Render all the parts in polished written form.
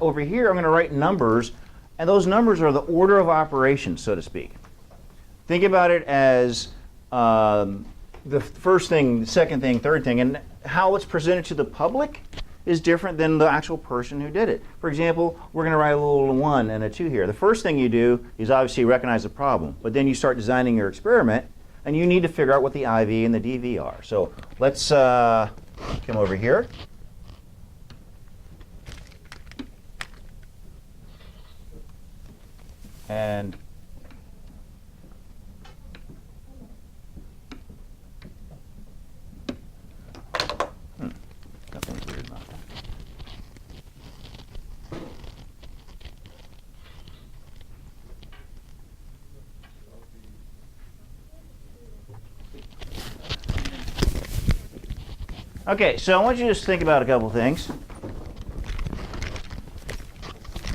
over here, I'm going to write numbers, and those numbers are the order of operations, so to speak. Think about it as the first thing, the second thing, third thing, and how it's presented to the public is different than the actual person who did it. For example, we're going to write a little 1 and a 2 here. The first thing you do is obviously recognize the problem, but then you start designing your experiment, and you need to figure out what the IV and the DV are. So let's come over here. And nothing's weird about that. Okay, so I want you to just think about a couple things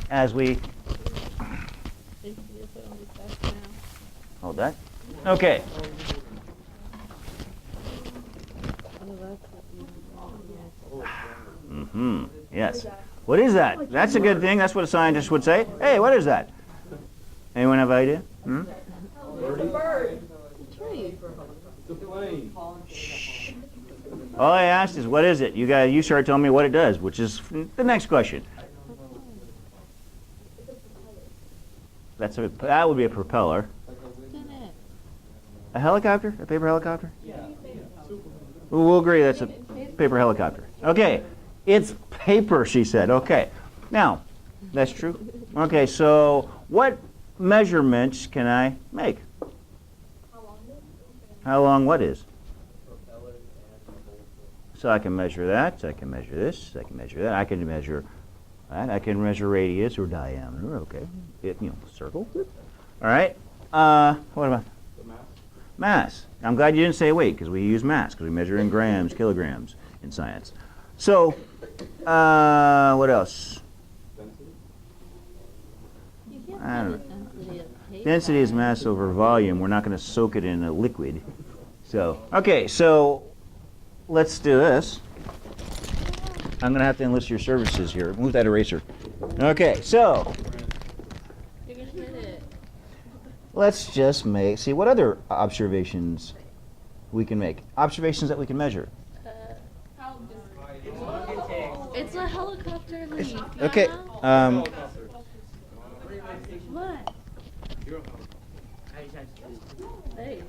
as we hold that. Okay. Yes. What is that? That's a good thing. That's what a scientist would say. Hey, what is that? Anyone have an idea? It's a bird. It's a tree. It's a plane. Shh. All I asked is, what is it? You started telling me what it does, which is the next question. That would be a propeller. A helicopter? A paper helicopter? Yeah. We'll agree that's a paper helicopter. Okay. It's paper, she said. Okay. Now, that's true. Okay, so what measurements can I make? How long what is? So I can measure that, I can measure this, I can measure that, I can measure that, I can measure radius or diameter, okay. Circle. All right. What about? The mass. Mass. I'm glad you didn't say weight, because we use mass, because we measure in grams, kilograms in science. So, what else? Density. I don't know. Density is mass over volume. We're not going to soak it in a liquid. So, okay, so let's do this. I'm going to have to enlist your services here. Move that eraser. Okay, so You're gonna hit it. let's just see what other observations we can make. Observations that we can measure. It's a helicopter leaf. Okay. What? Hey.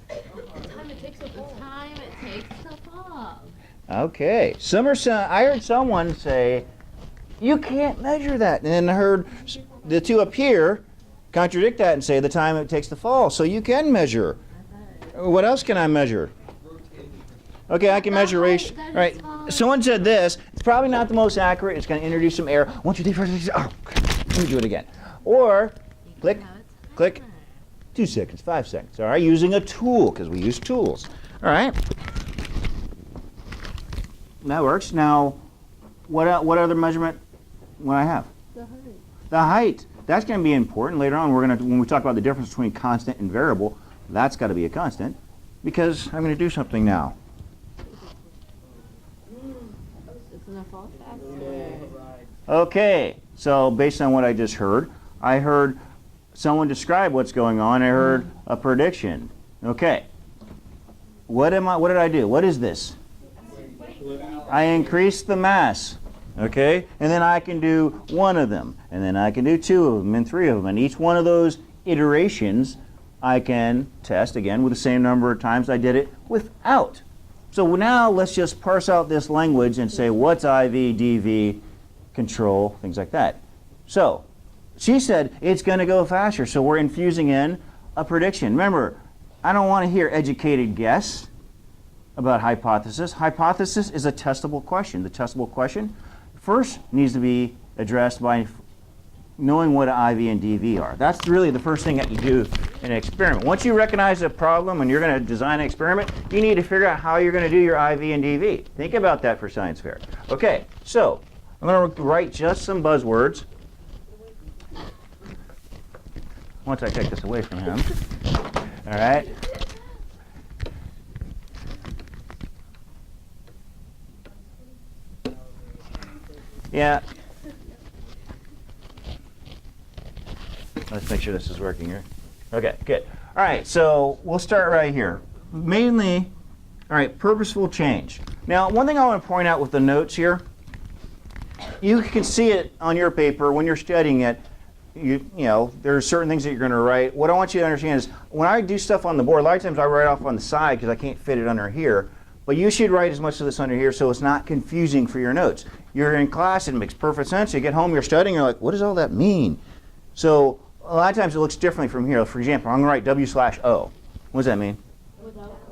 The time it takes to fall. Okay. I heard someone say, you can't measure that. And then I heard the two up here contradict that and say the time it takes to fall. So you can measure. What else can I measure? Okay, I can measure ratio. All right. Someone said this. It's probably not the most accurate. It's going to introduce some error. 1, 2, 3, 4, 5, 6. Oh, let me do it again. Or click, click. 2 seconds, 5 seconds. All right, using a tool because we use tools. All right. That works. Now, what other measurement would I have? The height. The height. That's going to be important later on. When we talk about the difference between constant and variable, that's got to be a constant because I'm going to do something now. It's gonna fall faster. Okay, so based on what I just heard, I heard someone describe what's going on. I heard a prediction. Okay. What did I do? What is this? I increase the mass. Okay? And then I can do one of them. And then I can do 2 of them and 3 of them. And each one of those iterations I can test again with the same number of times I did it without. So now let's just parse out this language and say what's IV, DV, control, things like that. So she said it's going to go faster, so we're infusing in a prediction. Remember, I don't want to hear educated guess about hypothesis. Hypothesis is a testable question. The testable question first needs to be addressed by knowing what IV and DV are. That's really the first thing that you do in an experiment. Once you recognize a problem and you're going to design an experiment, you need to figure out how you're going to do your IV and DV. Think about that for science fair. Okay, so I'm going to write just some buzzwords. Once I take this away from him. All right. Yeah. Let's make sure this is working here. Okay, good. All right, so we'll start right here. Mainly, all right, purposeful change. Now, one thing I want to point out with the notes here, you can see it on your paper when you're studying it. You know, there are certain things that you're going to write. What I want you to understand is when I do stuff on the board, a lot of times I write off on the side because I can't fit it under here. But you should write as much of this under here so it's not confusing for your notes. You're in class, it makes perfect sense. You get home, you're studying, you're like, what does all that mean? So a lot of times it looks differently from here. For example, I'm going to write W/O. What does that mean?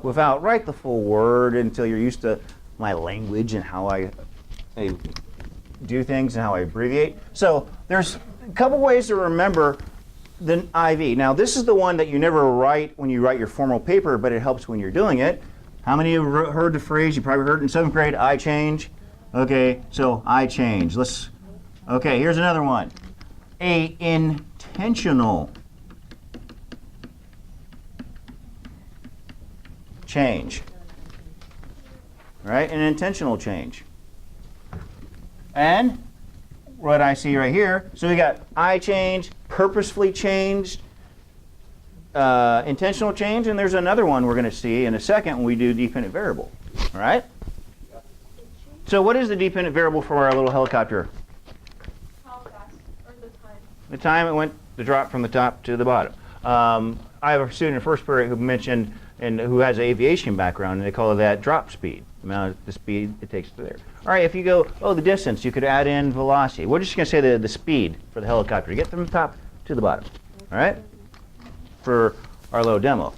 Without. Write the full word until you're used to my language and how I do things and how I abbreviate. So there's a couple ways to remember the IV. Now this is the one that you never write when you write your formal paper, but it helps when you're doing it. How many of you have heard the phrase, you probably heard it in 7th grade, I change? Okay, so I change. Okay, here's another one. A intentional change. All right, an intentional change. And what I see right here, so we got I change, purposefully changed, intentional change, and there's another one we're going to see in a second when we do dependent variable. All right? So what is the dependent variable for our little helicopter? How fast, or the time? The time it went to drop from the top to the bottom. I have a student in first period who mentioned, and who has an aviation background, and they call it that drop speed, the amount of the speed it takes to there. All right, if you go, the distance, you could add in velocity. We're just going to say the speed for the helicopter to get from the top to the bottom. All right? For our little demo.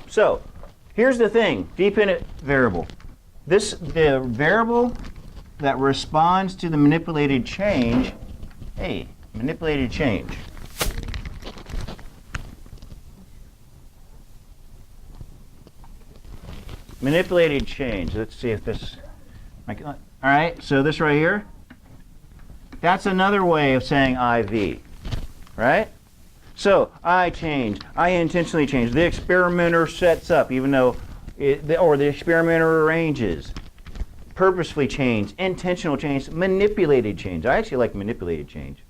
So here's the thing, dependent variable. The variable that responds to the manipulated change, manipulated change. Manipulated change. Let's see if this. All right, so this right here, that's another way of saying IV, right? So I change, I intentionally change. The experimenter sets up, even though, or the experimenter arranges. Purposefully change, intentional change, manipulated change. I actually like manipulated change,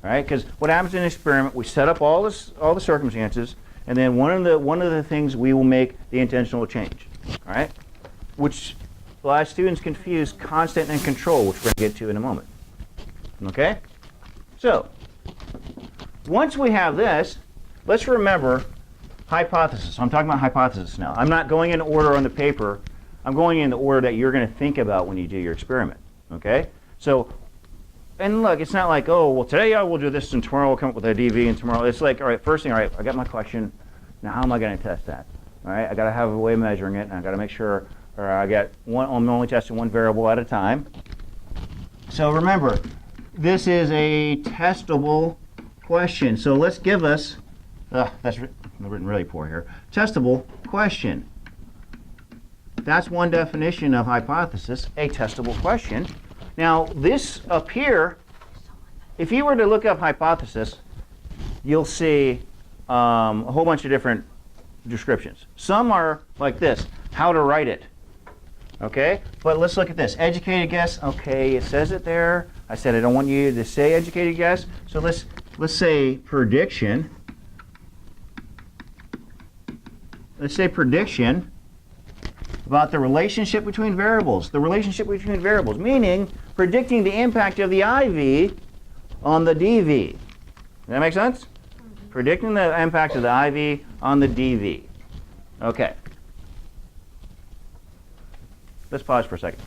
all right? Because what happens in an experiment, we set up all the circumstances, and then one of the things we will make the intentional change, all right? Which a lot of students confuse constant and control, which we're going to get to in a moment. Okay? So, once we have this, let's remember hypothesis. So I'm talking about hypothesis now. I'm not going in order on the paper. I'm going in the order that you're going to think about when you do your experiment. Okay? So, and look, it's not like, oh, well, today I will do this and tomorrow I'll come up with a DV and tomorrow. It's like, all right, first thing, all right, I got my question. Now, how am I going to test that? All right? I got to have a way of measuring it, and I got to make sure, or I got one, I'm only testing one variable at a time. So remember, this is a testable question. So let's give us, that's written really poor here, testable question. That's one definition of hypothesis, a testable question. Now this up here, if you were to look up hypothesis, you'll see a whole bunch of different descriptions. Some are like this, how to write it. Okay, but let's look at this. Educated guess, okay, it says it there. I said I don't want you to say educated guess, so let's say prediction. Let's say prediction about the relationship between variables. The relationship between variables, meaning predicting the impact of the IV on the DV. Does that make sense? Predicting the impact of the IV on the DV. Okay. Let's pause for a second.